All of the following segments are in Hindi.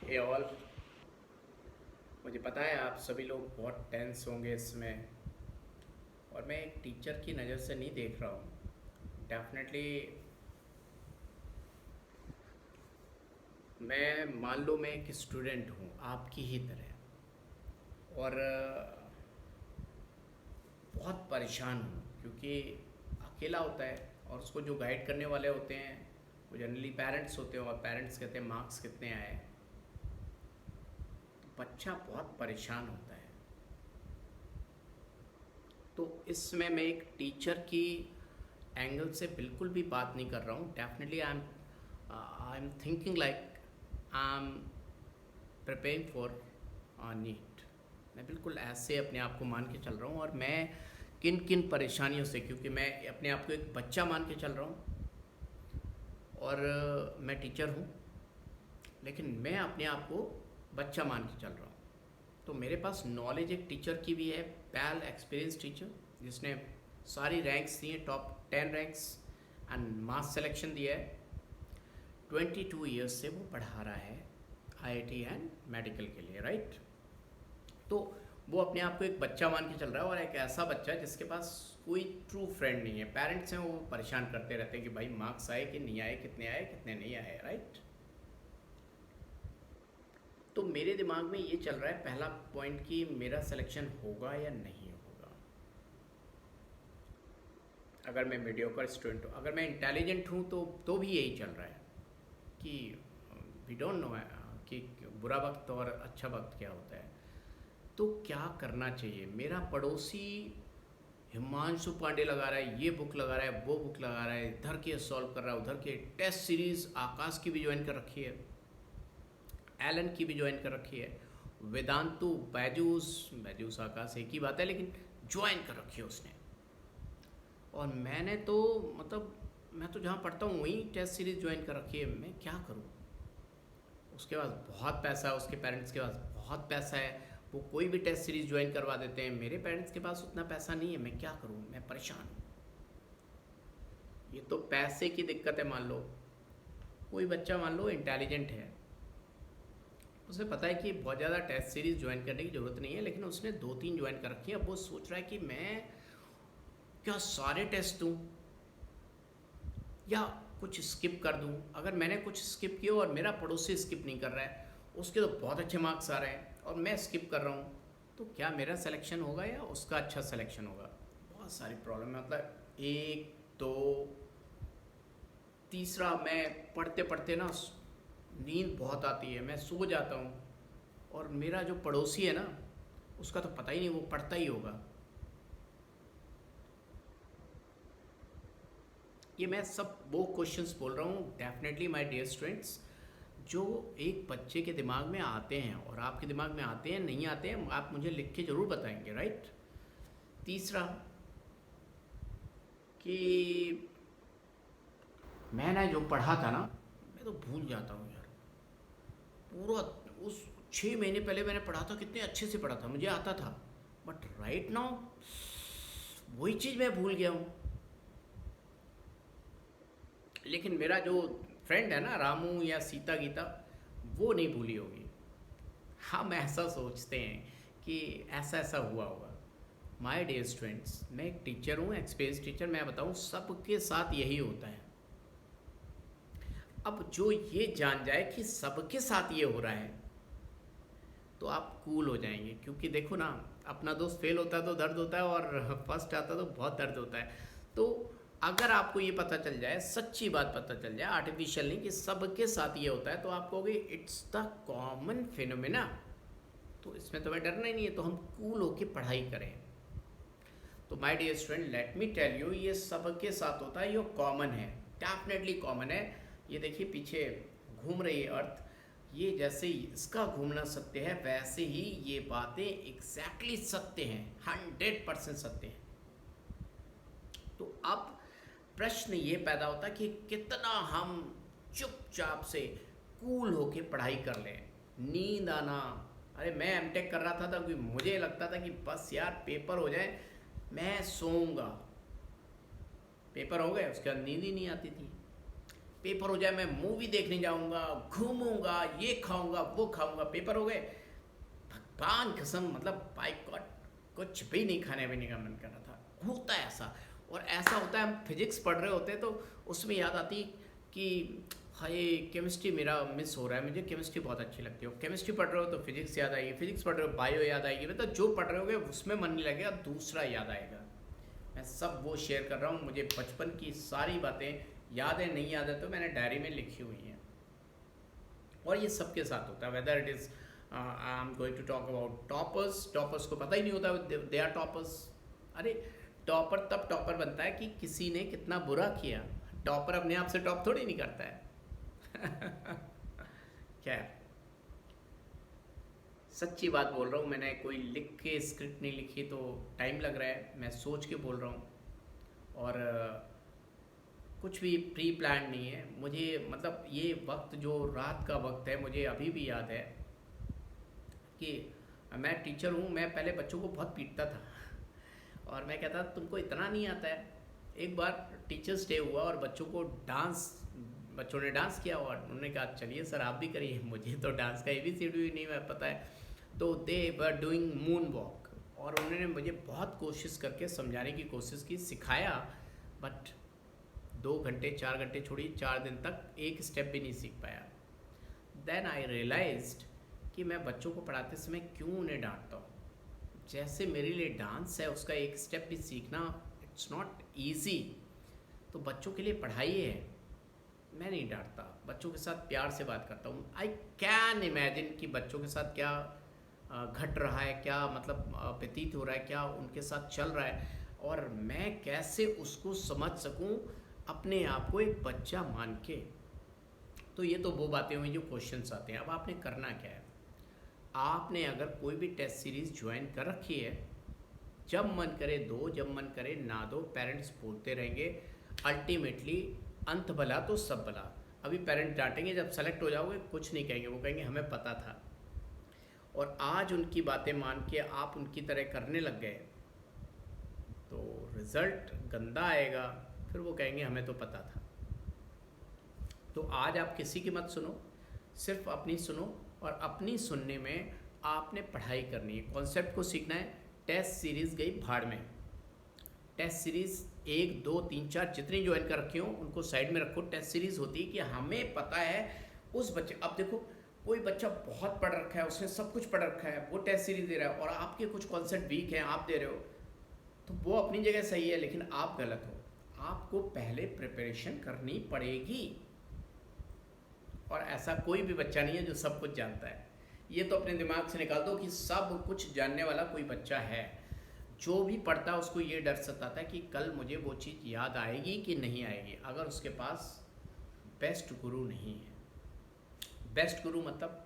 हे ऑल। मुझे पता है आप सभी लोग बहुत टेंस होंगे इसमें, और मैं एक टीचर की नज़र से नहीं देख रहा हूँ। डेफिनेटली मैं मान लो मैं एक स्टूडेंट हूँ आपकी ही तरह, और बहुत परेशान हूँ क्योंकि अकेला होता है और उसको जो गाइड करने वाले होते हैं वो जनरली पेरेंट्स होते हैं, और पेरेंट्स कहते हैं मार्क्स कितने आए। तो बच्चा बहुत परेशान होता है। तो इसमें मैं एक टीचर की एंगल से बिल्कुल भी बात नहीं कर रहा हूँ। Definitely I am thinking like I am preparing for NEET. मैं बिल्कुल ऐसे अपने आप को मान के चल रहा हूँ, और मैं किन किन परेशानियों से, क्योंकि मैं अपने आप को एक बच्चा मान के चल रहा हूँ, और मैं टीचर हूँ, लेकिन मैं अपने आप को बच्चा मान के चल रहा हूँ। तो मेरे पास नॉलेज एक टीचर की भी है, पैल एक्सपीरियंस टीचर, जिसने सारी रैंक्स दी हैं, top 10 ranks and mass selection दिया है। 22 ईयर्स से वो पढ़ा रहा है आईआईटी एंड मेडिकल के लिए, राइट। तो वो अपने आप को एक बच्चा मान के चल रहा है, और एक ऐसा बच्चा जिसके पास कोई ट्रू फ्रेंड नहीं है। पेरेंट्स हैं वो परेशान करते रहते हैं कि भाई मार्क्स आए कि नहीं आए, कितने नहीं आए, राइट। तो मेरे दिमाग में ये चल रहा है पहला पॉइंट कि मेरा सिलेक्शन होगा या नहीं होगा। अगर मैं मीडियोकर स्टूडेंट हूँ, अगर मैं इंटेलिजेंट हूँ, तो भी यही चल रहा है कि वी डोंट नो कि बुरा वक्त और अच्छा वक्त क्या होता है। तो क्या करना चाहिए। मेरा पड़ोसी हिमांशु पांडे लगा रहा है, ये बुक लगा रहा है, वो बुक लगा रहा है, इधर के सॉल्व कर रहा है, उधर के टेस्ट सीरीज़ आकाश की भी ज्वाइन कर रखी है, एलन की भी ज्वाइन कर रखी है, वेदांतु बैजूस बैजूस आकाश एक ही बात है, लेकिन ज्वाइन कर रखी है उसने। और मैंने तो मतलब मैं तो जहाँ पढ़ता हूँ वहीं टेस्ट सीरीज़ ज्वाइन कर रखी है। मैं क्या करूँ। उसके पास बहुत पैसा है, उसके पेरेंट्स के पास बहुत पैसा है, वो कोई भी टेस्ट सीरीज़ ज्वाइन करवा देते हैं। मेरे पेरेंट्स के पास उतना पैसा नहीं है, मैं क्या करूँ, मैं परेशान हूँ। ये तो पैसे की दिक्कत है। मान लो कोई बच्चा मान लो इंटेलिजेंट है, उसे पता है कि बहुत ज़्यादा टेस्ट सीरीज़ ज्वाइन करने की ज़रूरत नहीं है, लेकिन उसने 2-3 ज्वाइन कर रखी है। अब वो सोच रहा है कि मैं क्या सारे टेस्ट दूँ या कुछ स्किप कर दूँ। अगर मैंने कुछ स्किप किया और मेरा पड़ोसी स्किप नहीं कर रहा है, उसके तो बहुत अच्छे मार्क्स आ रहे हैं, और मैं स्किप कर रहा हूँ, तो क्या मेरा सिलेक्शन होगा या उसका अच्छा सिलेक्शन होगा। बहुत सारी प्रॉब्लम है। मतलब एक दो तीसरा, मैं पढ़ते पढ़ते ना नींद बहुत आती है, मैं सो जाता हूँ, और मेरा जो पड़ोसी है ना, उसका तो पता ही नहीं, वो पढ़ता ही होगा। ये मैं सब वो क्वेश्चंस बोल रहा हूँ, डेफिनेटली माय डियर स्टूडेंट्स, जो एक बच्चे के दिमाग में आते हैं, और आपके दिमाग में आते हैं नहीं आते हैं, आप मुझे लिख के ज़रूर बताएंगे, राइट। तीसरा कि मैंने जो पढ़ा था ना, मैं तो भूल जाता हूँ यार पूरा। उस 6 महीने पहले मैंने पढ़ा था, कितने अच्छे से पढ़ा था, मुझे आता था, बट राइट नाउ वही चीज़ मैं भूल गया हूँ। लेकिन मेरा जो फ्रेंड है ना, रामू या सीता गीता, वो नहीं भूली होगी। हम ऐसा सोचते हैं कि ऐसा ऐसा हुआ होगा। माय डियर स्टूडेंट्स, मैं एक टीचर हूँ, एक्सपीरियंस टीचर। मैं बताऊँ सबके साथ यही होता है। अब जो ये जान जाए कि सबके साथ ये हो रहा है, तो आप कूल हो जाएंगे। क्योंकि देखो ना, अपना दोस्त फेल होता है तो दर्द होता है, और फर्स्ट आता है तो बहुत दर्द होता है। तो अगर आपको ये पता चल जाए, सच्ची बात पता चल जाए, आर्टिफिशियल नहीं, कि सबके साथ ये होता है, तो आप कहोगे इट्स द कॉमन फिनोमेना, तो इसमें तो हमें डरना ही नहीं है, तो हम कूल होके पढ़ाई करें। तो my dear student, let me tell you, ये सबके साथ होता है, ये कॉमन है, डेफिनेटली कॉमन है। ये देखिए पीछे घूम रही है अर्थ, ये जैसे ही इसका घूमना सत्य है, वैसे ही ये बातें एग्जैक्टली सत्य हैं, 100% सत्य हैं। तो अब प्रश्न ये पैदा होता है कि कितना हम चुपचाप से कूल होके पढ़ाई कर लें। नींद आना, अरे मैं एमटेक कर रहा था तो मुझे लगता था कि बस यार पेपर हो जाए, मैं सोऊंगा। पेपर हो गए, उसके बाद नींद ही नहीं आती थी। पेपर हो जाए मैं मूवी देखने जाऊंगा, घूमूंगा, ये खाऊंगा वो खाऊंगा, पेपर हो गए, भगवान कसम मतलब बाय गॉड कुछ भी नहीं खाने पीने का मन कर रहा था। होता है ऐसा, और ऐसा होता है हम फिजिक्स पढ़ रहे होते हैं तो उसमें याद आती कि हाय केमिस्ट्री मेरा मिस हो रहा है, मुझे केमिस्ट्री बहुत अच्छी लगती है। केमिस्ट्री पढ़ रहे हो तो फिजिक्स याद आएगी, फिजिक्स पढ़ रहे हो बायो याद आएगी, मतलब जो पढ़ रहे होगे उसमें मन नहीं लगेगा, दूसरा याद आएगा। मैं सब वो शेयर कर रहा हूँ, मुझे बचपन की सारी बातें याद है, नहीं याद है तो मैंने डायरी में लिखी हुई हैं। और ये सबके साथ होता है, whether it is I am going to talk about toppers. Toppers को पता ही नहीं होता दे आर टॉपर्स। अरे टॉपर तब टॉपर बनता है कि किसी ने कितना बुरा किया, टॉपर अपने आप से टॉप थोड़ी नहीं करता है। खैर सच्ची बात बोल रहा हूँ, मैंने कोई लिख के स्क्रिप्ट नहीं लिखी तो टाइम लग रहा है, मैं सोच के बोल रहा हूँ, और कुछ भी प्री प्लान नहीं है। मुझे मतलब ये वक्त जो रात का वक्त है मुझे अभी भी याद है कि मैं टीचर हूँ, मैं पहले बच्चों को बहुत पीटता था और मैं कहता था तुमको इतना नहीं आता है। एक बार टीचर्स डे हुआ और बच्चों ने डांस किया और उन्होंने कहा चलिए सर आप भी करिए, मुझे तो डांस का ABCD भी नहीं पता है। तो दे वर डूइंग मून वॉक, और उन्होंने मुझे बहुत कोशिश करके समझाने की कोशिश की, सिखाया, बट 2 घंटे 4 घंटे छोड़ी 4 दिन तक एक स्टेप भी नहीं सीख पाया। देन आई रियलाइज्ड कि मैं बच्चों को पढ़ाते समय क्यों उन्हें डांटता हूँ। जैसे मेरे लिए डांस है उसका एक स्टेप भी सीखना इट्स नॉट ईजी, तो बच्चों के लिए पढ़ाई है। मैं नहीं डांटता, बच्चों के साथ प्यार से बात करता हूँ। आई कैन इमेजिन कि बच्चों के साथ क्या घट रहा है, क्या मतलब व्यतीत हो रहा है, क्या उनके साथ चल रहा है, और मैं कैसे उसको समझ सकूँ अपने आप को एक बच्चा मान के। तो ये तो वो बातें हुई जो क्वेश्चंस आते हैं। अब आपने करना क्या है, आपने अगर कोई भी टेस्ट सीरीज़ ज्वाइन कर रखी है, जब मन करे दो, जब मन करे ना दो, पेरेंट्स बोलते रहेंगे, अल्टीमेटली अंत भला तो सब भला। अभी पेरेंट्स डांटेंगे, जब सेलेक्ट हो जाओगे कुछ नहीं कहेंगे, वो कहेंगे हमें पता था। और आज उनकी बातें मान के आप उनकी तरह करने लग गए तो रिज़ल्ट गंदा आएगा, फिर वो कहेंगे हमें तो पता था। तो आज आप किसी की मत सुनो, सिर्फ अपनी सुनो, और अपनी सुनने में आपने पढ़ाई करनी है, कॉन्सेप्ट को सीखना है। टेस्ट सीरीज़ गई भाड़ में, टेस्ट सीरीज़ 1 2 3 4 जितनी ज्वाइन कर रखी हो उनको साइड में रखो। टेस्ट सीरीज़ होती है कि हमें पता है उस बच्चे, अब देखो कोई बच्चा बहुत पढ़ रखा है, उसने सब कुछ पढ़ रखा है, वो टेस्ट सीरीज़ दे रहा है, और आपके कुछ कॉन्सेप्ट वीक हैं, आप दे रहे हो, तो वो अपनी जगह सही है लेकिन आप गलत हो। आपको पहले प्रिपरेशन करनी पड़ेगी, और ऐसा कोई भी बच्चा नहीं है जो सब कुछ जानता है। ये तो अपने दिमाग से निकाल दो कि सब कुछ जानने वाला कोई बच्चा है। जो भी पढ़ता है उसको ये डर सताता है कि कल मुझे वो चीज़ याद आएगी कि नहीं आएगी, अगर उसके पास बेस्ट गुरु नहीं है। बेस्ट गुरु मतलब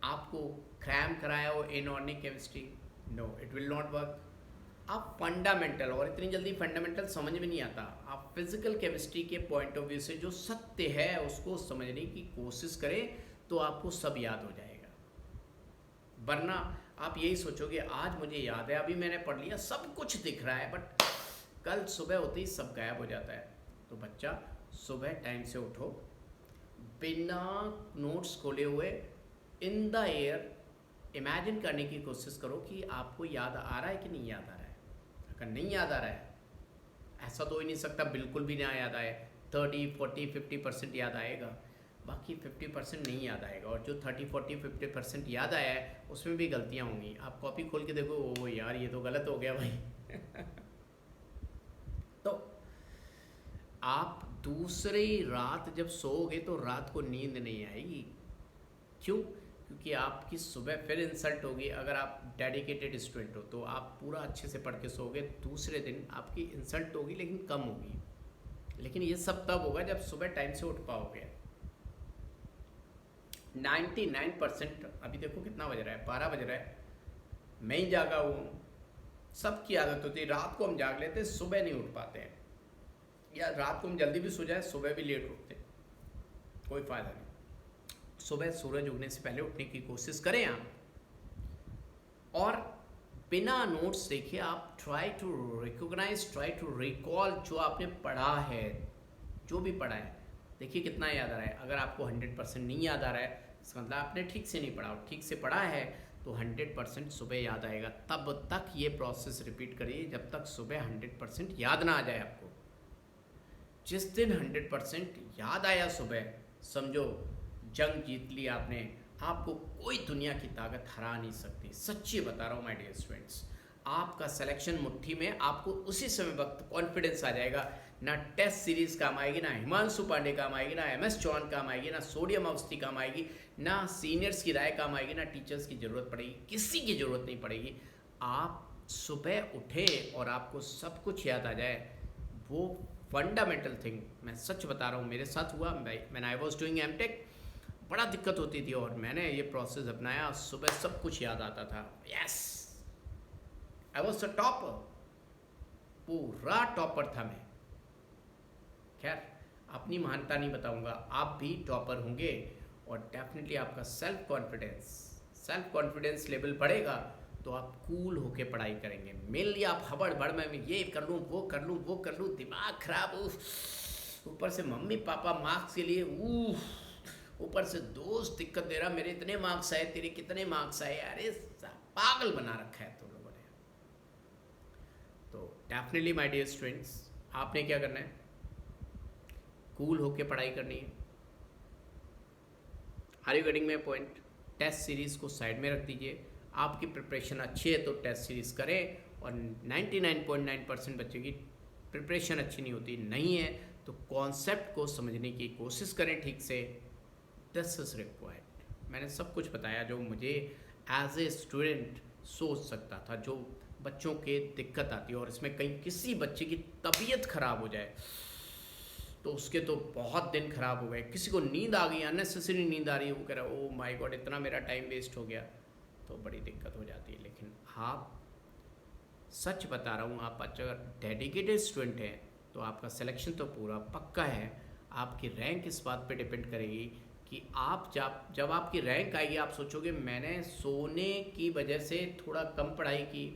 आपको क्रैम कराया हो inorganic chemistry, no it will not work. आप फंडामेंटल, और इतनी जल्दी फंडामेंटल समझ में नहीं आता, आप फिजिकल केमिस्ट्री के पॉइंट ऑफ व्यू से जो सत्य है उसको समझने की कोशिश करें तो आपको सब याद हो जाएगा। वरना आप यही सोचोगे आज मुझे याद है, अभी मैंने पढ़ लिया, सब कुछ दिख रहा है, बट कल सुबह होते ही सब गायब हो जाता है। तो बच्चा सुबह टाइम से उठो, बिना नोट्स खोले हुए इन द एयर इमेजिन करने की कोशिश करो कि आपको याद आ रहा है कि नहीं याद आ रहा है। अगर नहीं याद आ रहा है, ऐसा तो हो ही नहीं सकता बिल्कुल भी ना याद आए, 30 40 50% याद आएगा, बाकी 50% नहीं याद आएगा। और जो 30 40 50% याद आया है उसमें भी गलतियाँ होंगी। आप कॉपी खोल के देखो, ओ यार ये तो गलत हो गया भाई। तो आप दूसरी रात जब सोओगे तो रात को नींद नहीं आएगी। क्यों? क्योंकि आपकी सुबह फिर इंसल्ट होगी। अगर आप डेडिकेटेड स्टूडेंट हो तो आप पूरा अच्छे से पढ़ के सोओगे, दूसरे दिन आपकी इंसल्ट होगी लेकिन कम होगी। लेकिन ये सब तब होगा जब सुबह टाइम से उठ पाओगे। 99%, अभी देखो कितना बज रहा है, 12 बज रहा है, मैं ही जागा हूँ। सबकी आदत होती है, रात को हम जाग लेते हैं, सुबह नहीं उठ पाते हैं, या रात को हम जल्दी भी सो जाए सुबह भी लेट उठते हैं, कोई फ़ायदा नहीं। सुबह सूरज उगने से पहले उठने की कोशिश करें आप, और बिना नोट्स देखे आप try to recognise, try to recall जो आपने पढ़ा है जो भी पढ़ा है, देखिए कितना याद आ रहा है। अगर आपको 100% नहीं याद आ रहा है, इसका मतलब आपने ठीक से नहीं पढ़ा, और ठीक से पढ़ा है तो 100% सुबह याद आएगा। तब तक ये प्रोसेस रिपीट करिए जब तक सुबह 100% याद ना आ जाए आपको। जिस दिन 100% याद आया सुबह, समझो जंग जीत ली आपने। आपको कोई दुनिया की ताकत हरा नहीं सकती, सच्ची बता रहा हूँ माय डियर स्टूडेंट्स। आपका सिलेक्शन मुट्ठी में, आपको उसी समय वक्त कॉन्फिडेंस आ जाएगा। ना टेस्ट सीरीज काम आएगी, ना हिमांशु पांडे काम आएगी, ना MS चौहान काम आएगी, ना सोडियम अवस्थी काम आएगी, ना सीनियर्स की राय काम आएगी, ना टीचर्स की ज़रूरत पड़ेगी, किसी की ज़रूरत नहीं पड़ेगी। आप सुबह उठे और आपको सब कुछ याद आ जाए, वो फंडामेंटल थिंग। मैं सच बता रहा हूँ, मेरे साथ हुआ। Man I was doing MTech, बड़ा दिक्कत होती थी, और मैंने ये प्रोसेस अपनाया, सुबह सब कुछ याद आता था। Yes, I was the topper, पूरा टॉपर था मैं। खैर, अपनी महानता नहीं बताऊंगा, आप भी टॉपर होंगे, और डेफिनेटली आपका सेल्फ कॉन्फिडेंस लेवल बढ़ेगा तो आप कूल होके पढ़ाई करेंगे। मेनली आप हबड़ में ये कर लूँ, वो कर लूँ, वो कर लूँ, दिमाग खराब, ऊपर से मम्मी पापा मार्क्स के लिए, ऊपर से दोस्त दिक्कत दे रहा, मेरे इतने मार्क्स आए, तेरे कितने मार्क्स आए, अरे पागल बना रखा है तुम लोगों ने। तो डेफिनेटली माय डियर स्टूडेंट्स, आपने क्या करना है, कूल होके पढ़ाई करनी है। Are you getting my point? Test series को साइड में रख दीजिए। आपकी प्रिपरेशन अच्छी है तो टेस्ट सीरीज करें, और 99.9% बच्चे की प्रिपरेशन अच्छी नहीं होती, नहीं है तो कॉन्सेप्ट को समझने की कोशिश करें ठीक से। This is required. मैंने सब कुछ बताया जो मुझे एज ए स्टूडेंट सोच सकता था, जो बच्चों के दिक्कत आती है। और इसमें कहीं किसी बच्चे की तबीयत खराब हो जाए तो उसके तो बहुत दिन खराब हो गए। किसी को नींद आ गई, अननेसेसरी नींद आ रही है, वो कह रहा है ओ माय गॉड इतना मेरा टाइम वेस्ट हो गया, तो बड़ी दिक्कत हो जाती है। लेकिन आप, सच बता रहा हूँ, आप अगर डेडिकेटेड स्टूडेंट हैं तो आपका सिलेक्शन तो पूरा पक्का है। आपकी रैंक इस बात पे डिपेंड करेगी कि आप जब आपकी रैंक आएगी, आप सोचोगे मैंने सोने की वजह से थोड़ा कम पढ़ाई की,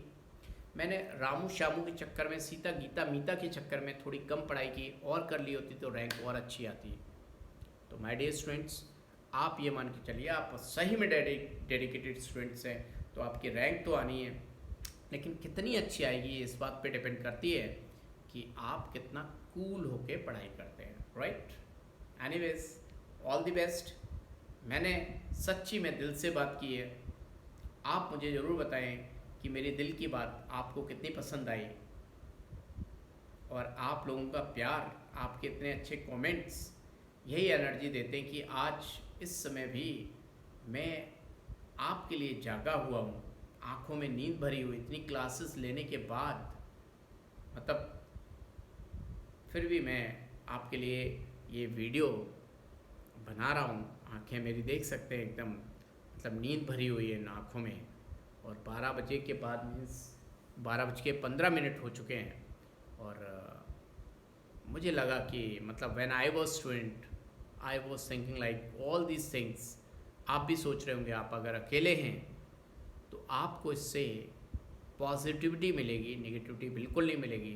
मैंने रामू शामू के चक्कर में, सीता गीता मीता के चक्कर में थोड़ी कम पढ़ाई की, और कर ली होती तो रैंक और अच्छी आती। तो माय डियर स्टूडेंट्स, आप ये मान के चलिए, आप सही में डेडिकेटेड स्टूडेंट्स हैं तो आपकी रैंक तो आनी है, लेकिन कितनी अच्छी आएगी इस बात पे डिपेंड करती है कि आप कितना कूल होके पढ़ाई करते हैं, right? Anyways, all the best. मैंने सच्ची में दिल से बात की है। आप मुझे ज़रूर बताएं कि मेरी दिल की बात आपको कितनी पसंद आई, और आप लोगों का प्यार, आपके इतने अच्छे कमेंट्स यही एनर्जी देते हैं कि आज इस समय भी मैं आपके लिए जागा हुआ हूँ, आँखों में नींद भरी हुई, इतनी क्लासेस लेने के बाद, मतलब फिर भी मैं आपके लिए ये वीडियो बना रहा हूँ। आँखें मेरी देख सकते हैं एकदम, मतलब नींद भरी हुई है इन आँखों में, और 12 बजे के बाद मीन्स 12:15 हो चुके हैं। और मुझे लगा कि मतलब when I was student I was thinking like all these things. आप भी सोच रहे होंगे, आप अगर अकेले हैं तो आपको इससे पॉजिटिविटी मिलेगी, नेगेटिविटी बिल्कुल नहीं मिलेगी,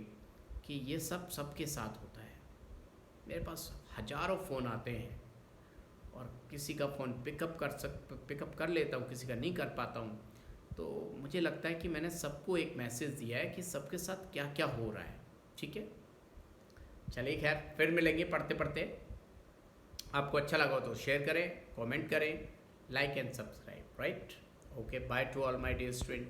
कि ये सब सबके साथ होता है। मेरे पास हज़ारों फ़ोन आते हैं और किसी का फ़ोन पिकअप कर लेता हूँ, किसी का नहीं कर पाता हूँ। तो मुझे लगता है कि मैंने सबको एक मैसेज दिया है कि सबके साथ क्या क्या हो रहा है, ठीक है? चलिए खैर, फिर मिलेंगे पढ़ते पढ़ते। आपको अच्छा लगा तो शेयर करें, कमेंट करें, like and subscribe, right? Okay, bye to all my dear student.